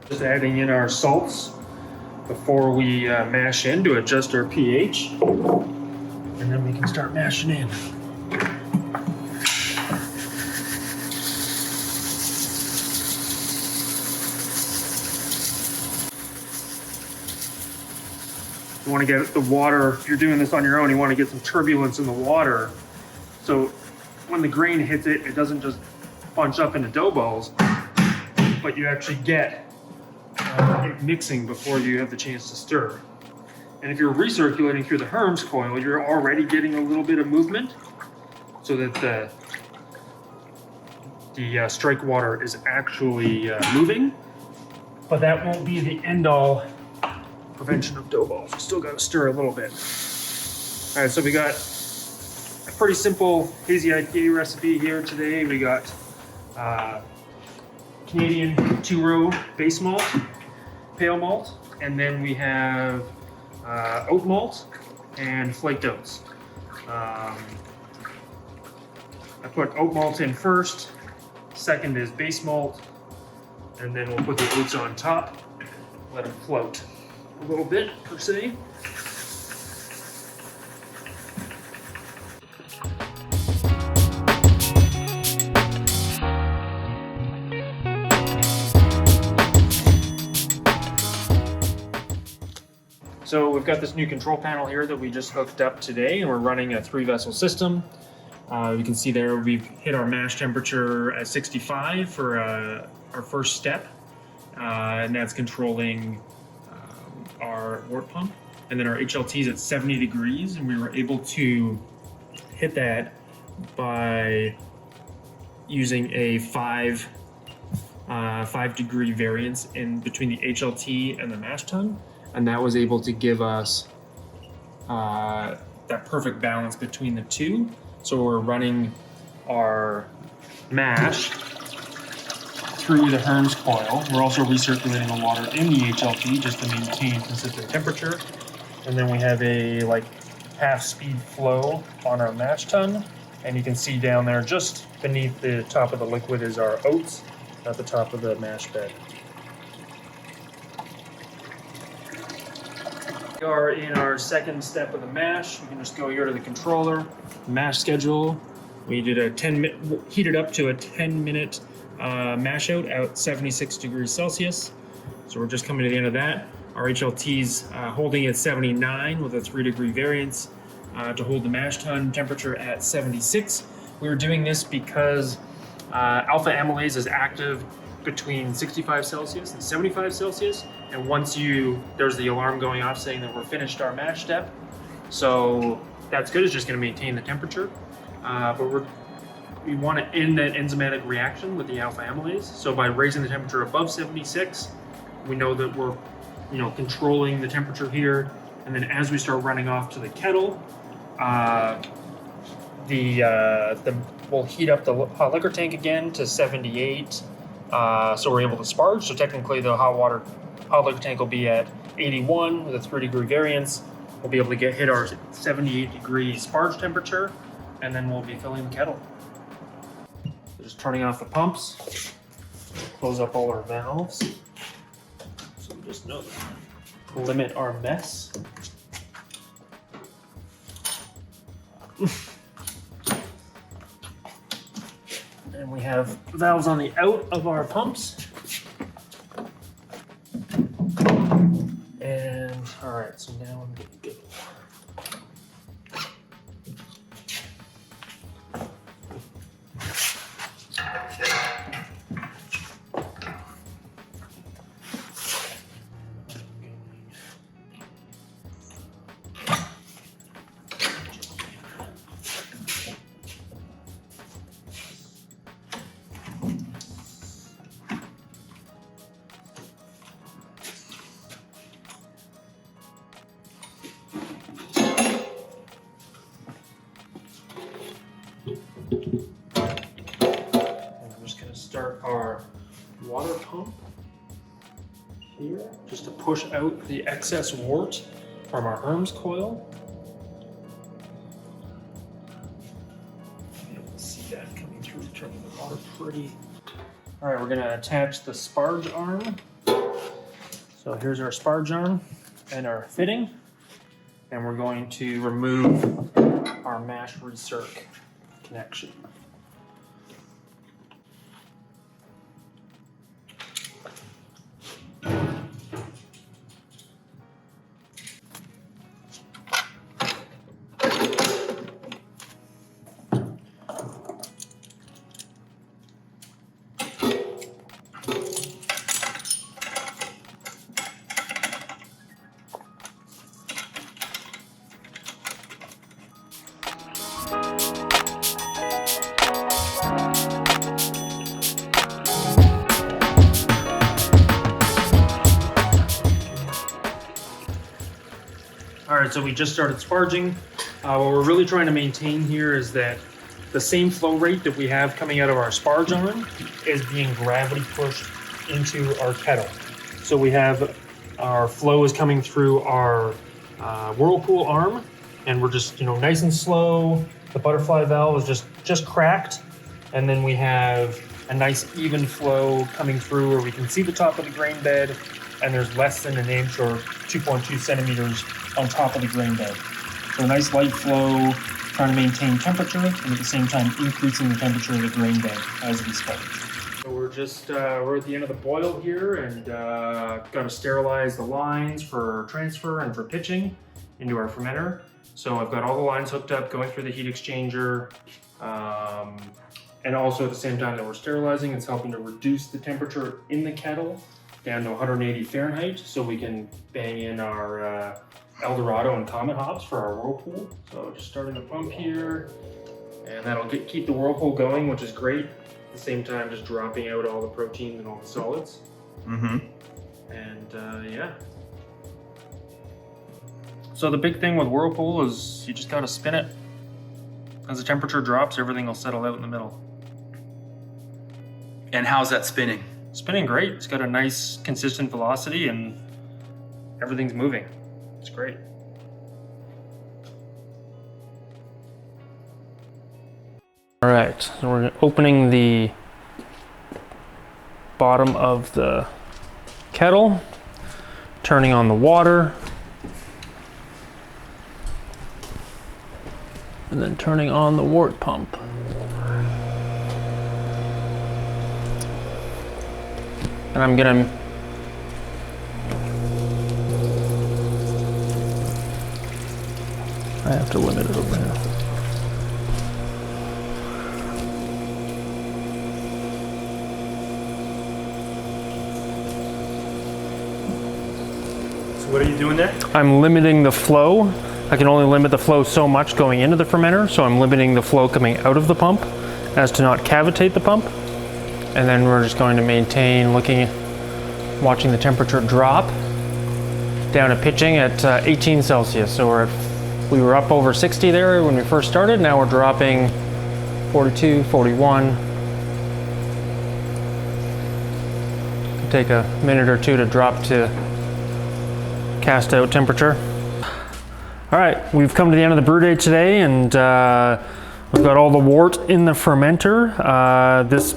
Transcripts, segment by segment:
Just adding in our salts before we mash in to adjust our pH. And then we can start mashing in. You want to get the water, if you're doing this on your own, you want to get some turbulence in the water. So when the grain hits it, it doesn't just bunch up into dough balls, but you actually get it mixing before you have the chance to stir. And if you're recirculating through the HERMS coil, you're already getting a little bit of movement so that the strike water is actually moving. But that won't be the end-all prevention of dough balls. You still got to stir a little bit. All right, so we got a pretty simple Hazy IPA recipe here today. We got Canadian 2-row base malt, pale malt, and then we have oat malt and flaked oats. I put oat malt in first, second is base malt, and then we'll put the oats on top, let them float a little bit per se. So we've got this new control panel here that we just hooked up today, and we're running a 3-vessel system. You can see there we've hit our mash temperature at 65 for our first step, and that's controlling our wort pump. And then our HLT is at 70 degrees, and we were able to hit that by using a 5 degree variance in between the HLT and the mash tun. And that was able to give us that perfect balance between the two. So we're running our mash through the HERMS coil. We're also recirculating the water in the HLT just to maintain consistent temperature. And then we have a half speed flow on our mash tun. And you can see down there just beneath the top of the liquid is our oats at the top of the mash bed. We are in our second step of the mash. You can just go here to the controller, mash schedule. We did a heated up to a 10-minute mash out at 76 degrees Celsius. So we're just coming to the end of that. Our HLT's holding at 79 with a 3-degree variance to hold the mash tun temperature at 76. We were doing this because alpha amylase is active between 65 Celsius and 75 Celsius. And once there's the alarm going off saying that we're finished our mash step. So that's good, it's just gonna maintain the temperature. But we wanna end that enzymatic reaction with the alpha amylase. So by raising the temperature above 76, we know that we're controlling the temperature here. And then as we start running off to the kettle, we'll heat up the hot liquor tank again to 78. So we're able to sparge. So technically the hot liquor tank will be at 81 with a 3-degree variance. We'll be able to hit our 78 degree sparge temperature, and then we'll be filling the kettle. So just turning off the pumps, close up all our valves. So we just limit our mess. And we have valves on the out of our pumps. And all right, so now I'm good to go. Start our water pump here just to push out the excess wort from our HERMS coil. You'll be able to see that coming through the water pretty. All right, we're gonna attach the sparge arm So here's our Sparge arm and our fitting, and we're going to remove our mash recirc connection. All right, so we just started sparging. What we're really trying to maintain here is that the same flow rate that we have coming out of our Sparge arm is being gravity pushed into our kettle. So we have our flow is coming through our Whirlpool arm, and we're just nice and slow. The butterfly valve is just cracked, and then we have a nice even flow coming through where we can see the top of the grain bed, and there's less than an inch or 2.2 centimeters on top of the grain bed. So a nice light flow, trying to maintain temperature, and at the same time increasing the temperature of the grain bed as we sparge. So we're at the end of the boil here, and got to sterilize the lines for transfer and for pitching into our fermenter. So I've got all the lines hooked up, going through the heat exchanger, and also at the same time that we're sterilizing, it's helping to reduce the temperature in the kettle down to 180 Fahrenheit, so we can bang in our Eldorado and Comet hops for our Whirlpool. So just starting the pump here, and that'll keep the Whirlpool going, which is great. At the same time, just dropping out all the proteins and all the solids. And yeah. So the big thing with Whirlpool is you just gotta spin it. As the temperature drops, everything will settle out in the middle. And how's that spinning? Spinning great. It's got a nice consistent velocity and everything's moving. It's great. All right, so we're opening the bottom of the kettle, turning on the water, and then turning on the wort pump. And I'm gonna I have to limit it over here. So what are you doing there? I'm limiting the flow. I can only limit the flow so much going into the fermenter, so I'm limiting the flow coming out of the pump as to not cavitate the pump. And then we're just going to maintain watching the temperature drop down to pitching at 18 Celsius. So we were up over 60 there when we first started. Now we're dropping 42, 41. Could take a minute or two to drop to cast out temperature. All right, we've come to the end of the brew day today, and we've got all the wort in the fermenter. This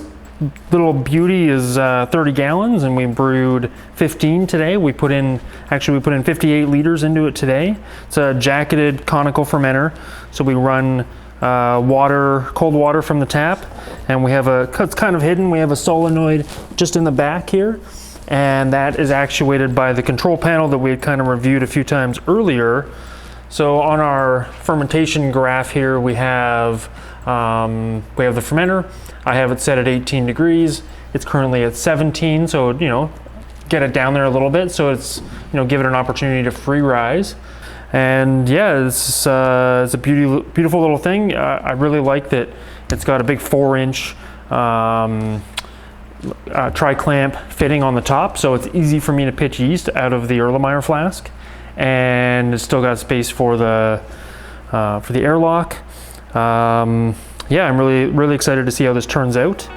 little beauty is 30 gallons, and we brewed 15 today. We put in 58 liters into it today. It's a jacketed conical fermenter, so we run cold water from the tap, and it's kind of hidden. We have a solenoid just in the back here, and that is actuated by the control panel that we had kind of reviewed a few times earlier. So on our fermentation graph here, we have the fermenter. I have it set at 18 degrees. It's currently at 17, so get it down there a little bit, so it's give it an opportunity to free rise. And yeah, it's a beautiful little thing. I really like that it's got a big 4-inch tri-clamp fitting on the top, so it's easy for me to pitch yeast out of the Erlenmeyer flask, and it's still got space for the airlock. Yeah, I'm really excited to see how this turns out.